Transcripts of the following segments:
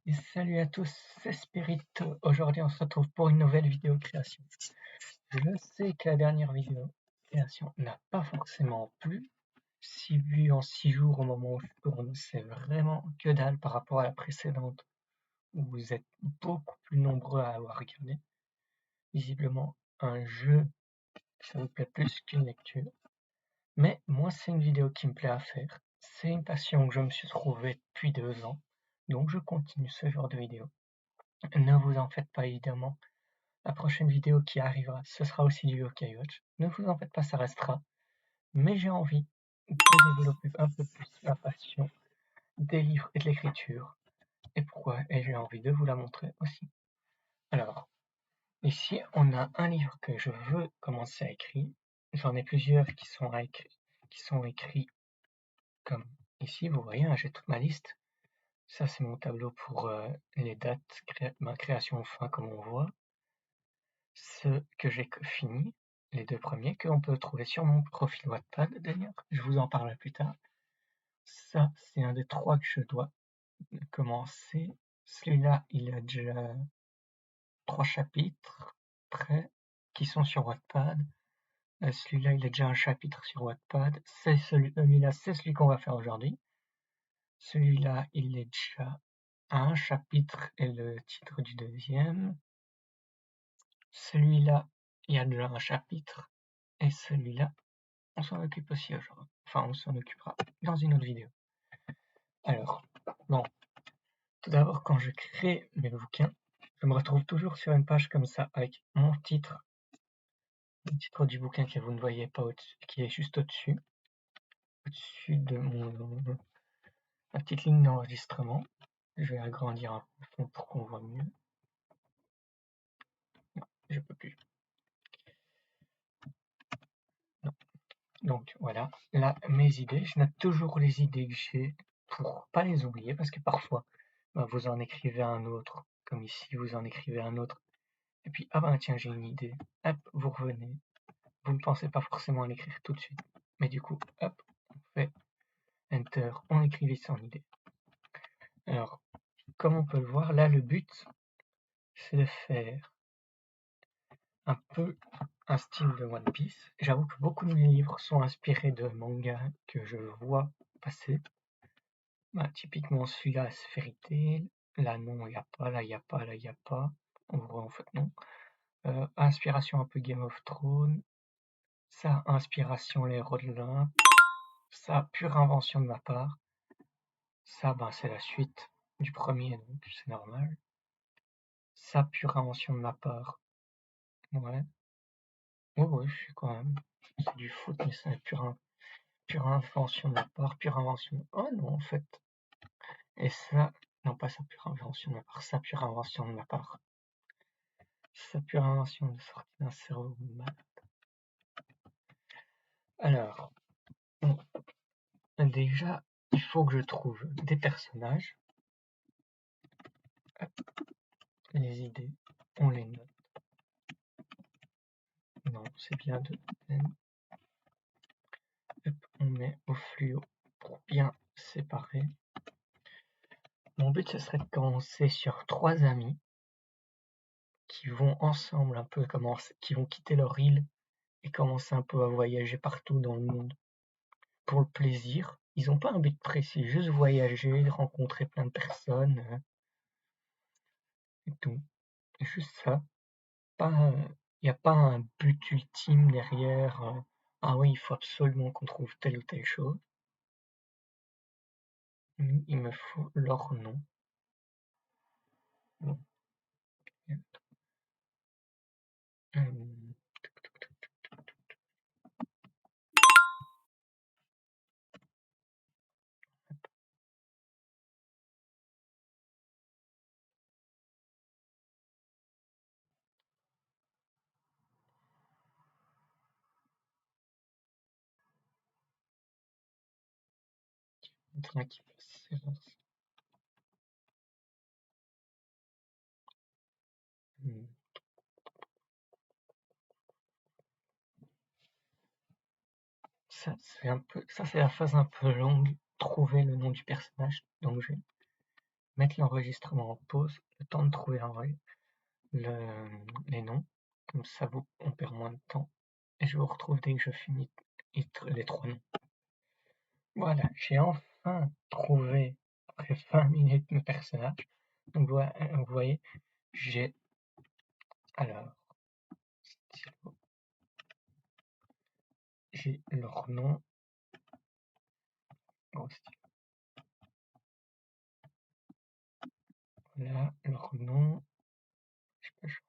Et salut à tous, c'est Spirit. Aujourd'hui, on se retrouve pour une nouvelle vidéo création. Je sais que la dernière vidéo création n'a pas forcément plu. Si vu en 6 jours au moment où je tourne, c'est vraiment que dalle par rapport à la précédente où vous êtes beaucoup plus nombreux à avoir regardé. Visiblement, un jeu, ça vous plaît plus qu'une lecture. Mais moi, c'est une vidéo qui me plaît à faire. C'est une passion que je me suis trouvé depuis 2 ans. Donc je continue ce genre de vidéo. Ne vous en faites pas évidemment. La prochaine vidéo qui arrivera, ce sera aussi du Yokai Watch. Ne vous en faites pas, ça restera. Mais j'ai envie de développer un peu plus la passion des livres et de l'écriture. Et pourquoi? Et j'ai envie de vous la montrer aussi. Alors, ici, on a un livre que je veux commencer à écrire. J'en ai plusieurs qui sont écrits comme ici. Vous voyez, j'ai toute ma liste. Ça, c'est mon tableau pour les dates, ma création fin, comme on voit. Ceux que j'ai fini, les 2 premiers, qu'on peut trouver sur mon profil Wattpad d'ailleurs, je vous en parlerai plus tard. Ça, c'est un des 3 que je dois commencer. Celui-là, il a déjà 3 chapitres prêts qui sont sur Wattpad. Celui-là, il a déjà un chapitre sur Wattpad. Celui-là, c'est celui qu'on va faire aujourd'hui. Celui-là, il est déjà à un chapitre et le titre du deuxième. Celui-là, il y a déjà un chapitre. Et celui-là, on s'en occupe aussi aujourd'hui. Enfin, on s'en occupera dans une autre vidéo. Alors, bon, tout d'abord, quand je crée mes bouquins, je me retrouve toujours sur une page comme ça, avec mon titre, le titre du bouquin que vous ne voyez pas au-dessus, qui est juste au-dessus de ma petite ligne d'enregistrement. Je vais agrandir un peu le fond pour qu'on voit mieux. Non, je peux plus. Non. Donc voilà, là, mes idées, je note toujours les idées que j'ai pour pas les oublier, parce que parfois, vous en écrivez un autre, comme ici, vous en écrivez un autre, et puis, ah ben tiens, j'ai une idée, hop, vous revenez, vous ne pensez pas forcément à l'écrire tout de suite, mais du coup, hop, on fait Enter, on écrivait son idée. Alors, comme on peut le voir, là, le but, c'est de faire un peu un style de One Piece. J'avoue que beaucoup de mes livres sont inspirés de mangas que je vois passer. Typiquement celui-là, c'est Fairy Tail. Là, non, il n'y a pas, là, il n'y a pas, là, il n'y a pas. On voit en fait, non. Inspiration un peu Game of Thrones. Ça, inspiration Les Héros de l'Olympe. Ça, pure invention de ma part. Ça, c'est la suite du premier, donc c'est normal. Ça, pure invention de ma part. Ouais. Ouais, je suis quand même. C'est du foot, mais c'est pure invention de ma part, pure invention. Oh non, en fait. Et ça, non pas sa pure invention de ma part, sa pure invention de ma part. Sa pure invention de sortie d'un cerveau malade. Alors, bon, déjà, il faut que je trouve des personnages. Hop, les idées, on les note. Non, c'est bien de peine. Hop, on met au fluo pour bien séparer. Mon but, ce serait de commencer sur 3 amis qui vont ensemble un peu commencer, qui vont quitter leur île et commencer un peu à voyager partout dans le monde pour le plaisir. Ils n'ont pas un but précis, juste voyager, rencontrer plein de personnes et tout. Juste ça. Il n'y a pas un but ultime derrière. Ah oui, il faut absolument qu'on trouve telle ou telle chose. Il me faut leur nom. Bon. Ça, c'est la phase un peu longue, trouver le nom du personnage. Donc, mettre l'enregistrement en pause, le temps de trouver les noms, comme ça on perd moins de temps, et je vous retrouve dès que je finis les 3 noms. Voilà, j'ai enfin trouvé, après 20 minutes, mes personnages. Donc vous voyez, j'ai alors j'ai leur nom, gros stylo. Voilà leur nom, je peux changer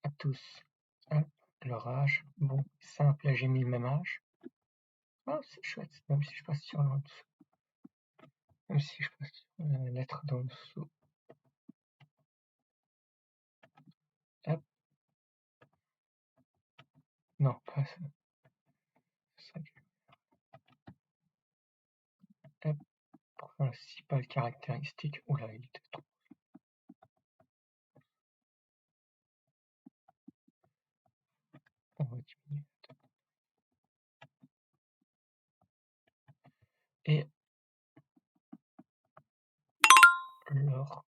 à tous. Hop, leur âge, bon, simple, là j'ai mis le même âge. Oh, c'est chouette, même si je passe sur l'en dessous. Même si je passe sur la lettre d'en dessous. Hop. Non, pas ça. Ça. Hop. Principale caractéristique. Oula, il était trop. On va diminuer. Et leur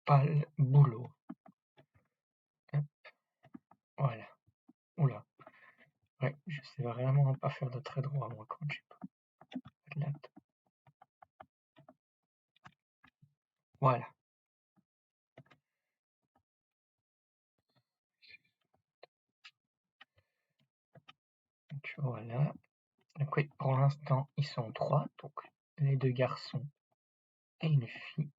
principal boulot. Hop. Voilà. Oula. Ouais, je sais vraiment pas faire de trait droit, moi, quand j'ai pas de latte. Voilà. Donc voilà. Donc oui, pour l'instant, ils sont 3. Donc les 2 garçons et une fille.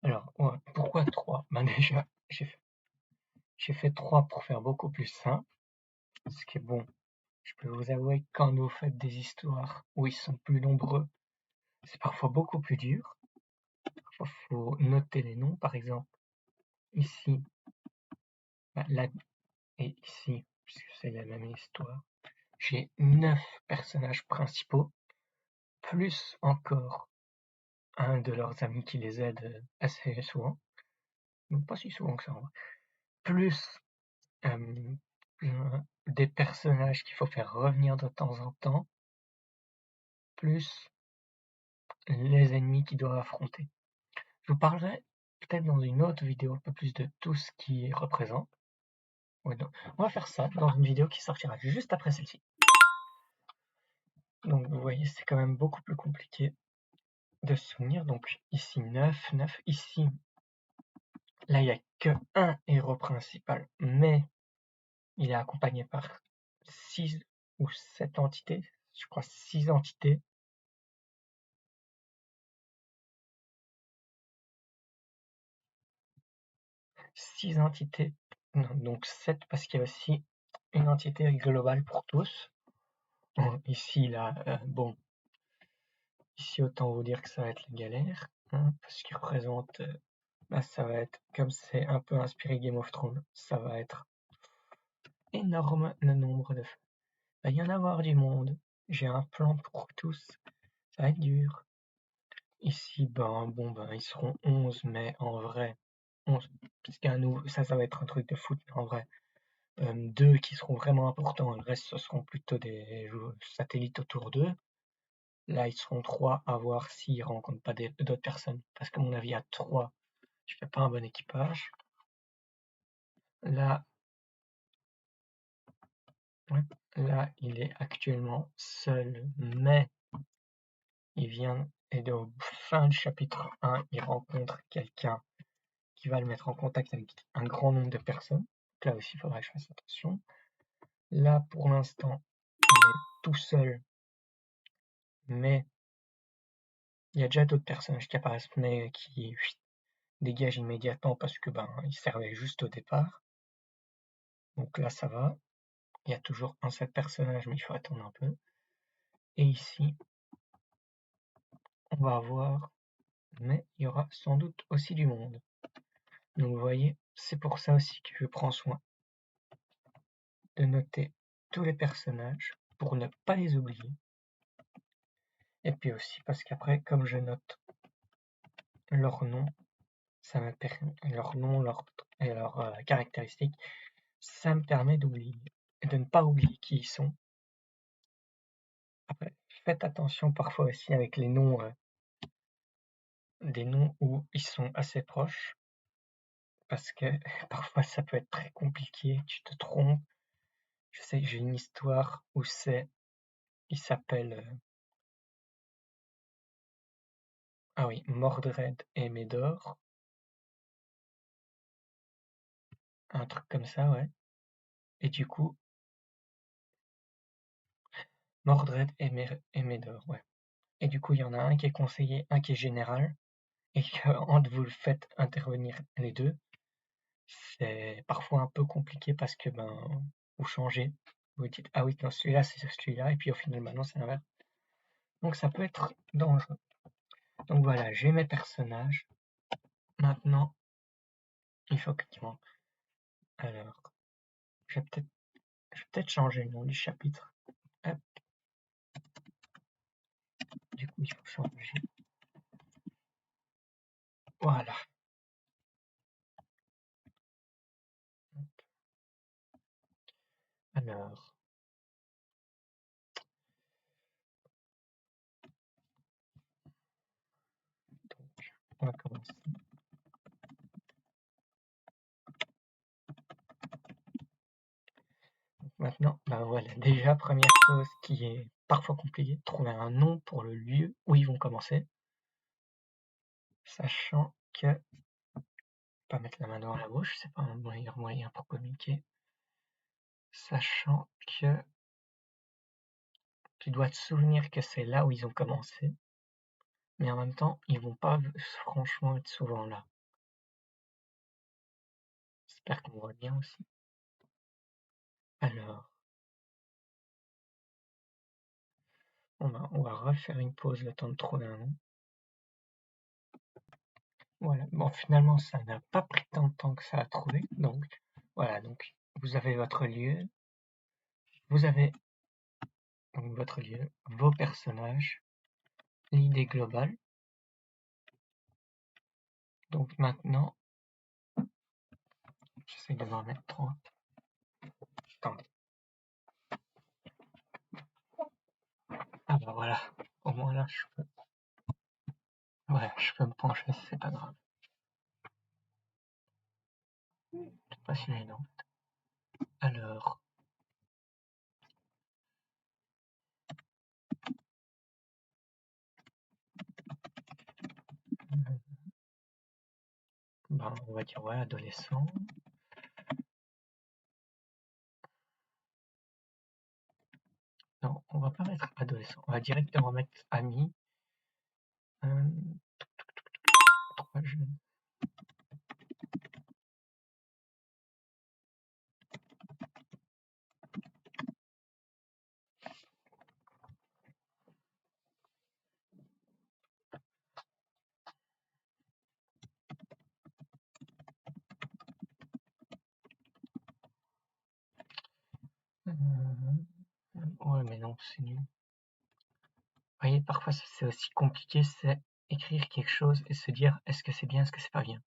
Alors, ouais, pourquoi 3? Ben déjà, j'ai fait 3 pour faire beaucoup plus simple. Ce qui est bon. Je peux vous avouer que quand vous faites des histoires où ils sont plus nombreux, c'est parfois beaucoup plus dur. Parfois, il faut noter les noms, par exemple. Ici, là et ici, puisque c'est la même histoire, j'ai 9 personnages principaux, plus encore un de leurs amis qui les aide assez souvent. Donc pas si souvent que ça, en vrai. Plus des personnages qu'il faut faire revenir de temps en temps, plus les ennemis qu'ils doivent affronter. Je vous parlerai peut-être dans une autre vidéo un peu plus de tout ce qui représente. Ouais, donc, on va faire ça dans une vidéo qui sortira juste après celle-ci. Donc vous voyez, c'est quand même beaucoup plus compliqué de se souvenir. Donc ici 9, 9, ici, là il n'y a que un héros principal, mais il est accompagné par 6 ou 7 entités, je crois 6 entités. Six entités, non, donc 7 parce qu'il y a aussi une entité globale pour tous. Ici, là, bon, ici autant vous dire que ça va être la galère, hein, parce qu'il représente, bah, ça va être, comme c'est un peu inspiré Game of Thrones, ça va être énorme le nombre de feux. Il va y en avoir du monde, j'ai un plan pour tous, ça va être dur. Ici, ben, ils seront 11, mais en vrai, 11, parce ça va être un truc de foot, mais en vrai, 2 qui seront vraiment importants, le reste ce seront plutôt des satellites autour d'eux. Là, ils seront 3 à voir s'ils rencontrent pas d'autres personnes, parce qu'à mon avis, à 3, je fais pas un bon équipage. Là, ouais, là, il est actuellement seul, mais il vient, et au fin du chapitre 1, il rencontre quelqu'un qui va le mettre en contact avec un grand nombre de personnes. Donc là aussi, il faudra que je fasse attention. Là, pour l'instant, il est tout seul, mais il y a déjà d'autres personnages qui apparaissent, mais qui dégagent immédiatement parce que ils servaient juste au départ. Donc là, ça va. Il y a toujours un seul personnage, mais il faut attendre un peu. Et ici, on va avoir, mais il y aura sans doute aussi du monde. Donc vous voyez, c'est pour ça aussi que je prends soin de noter tous les personnages pour ne pas les oublier. Et puis aussi parce qu'après, comme je note leur nom, ça m'a permis leur nom et leurs caractéristiques, ça me permet d'oublier, de ne pas oublier qui ils sont. Après, faites attention parfois aussi avec les noms, des noms où ils sont assez proches, parce que parfois ça peut être très compliqué, tu te trompes. Je sais que j'ai une histoire où il s'appelle, ah oui, Mordred et Médor, un truc comme ça, ouais. Et du coup, Mordred et Médor, ouais. Et du coup, il y en a un qui est conseiller, un qui est général, et quand vous le faites intervenir les deux, c'est parfois un peu compliqué parce que vous changez. Vous dites ah oui, non, celui-là c'est celui-là, et puis au final, non, c'est l'inverse. Donc ça peut être dangereux. Donc voilà, j'ai mes personnages. Maintenant, il faut que tu m'en. Alors, je vais peut-être changer le nom du chapitre. Hop, du coup, il faut changer. Voilà. Alors, donc, on va commencer. Donc maintenant, voilà, déjà, première chose qui est parfois compliquée, trouver un nom pour le lieu où ils vont commencer, sachant que, pas mettre la main devant la bouche, c'est pas un meilleur moyen pour communiquer, sachant que tu dois te souvenir que c'est là où ils ont commencé, mais en même temps, ils vont pas franchement être souvent là. J'espère qu'on voit bien aussi. Alors, on va refaire une pause le temps de trouver un nom. Voilà, bon finalement ça n'a pas pris tant de temps que ça à trouver, donc voilà, donc vous avez votre lieu, vous avez donc votre lieu, vos personnages, l'idée globale. Donc maintenant, j'essaie de m'en mettre 3. Attendez. Ah bah voilà, au moins là je peux. Ouais, je peux me pencher, c'est pas grave. C'est pas si gênant. Alors. On va dire ouais, adolescent. Non, on va pas mettre adolescent, on va directement mettre ami. 3 jeunes. Ouais, mais non, c'est nul. Vous voyez, parfois c'est aussi compliqué, c'est écrire quelque chose et se dire est-ce que c'est bien, est-ce que c'est pas bien.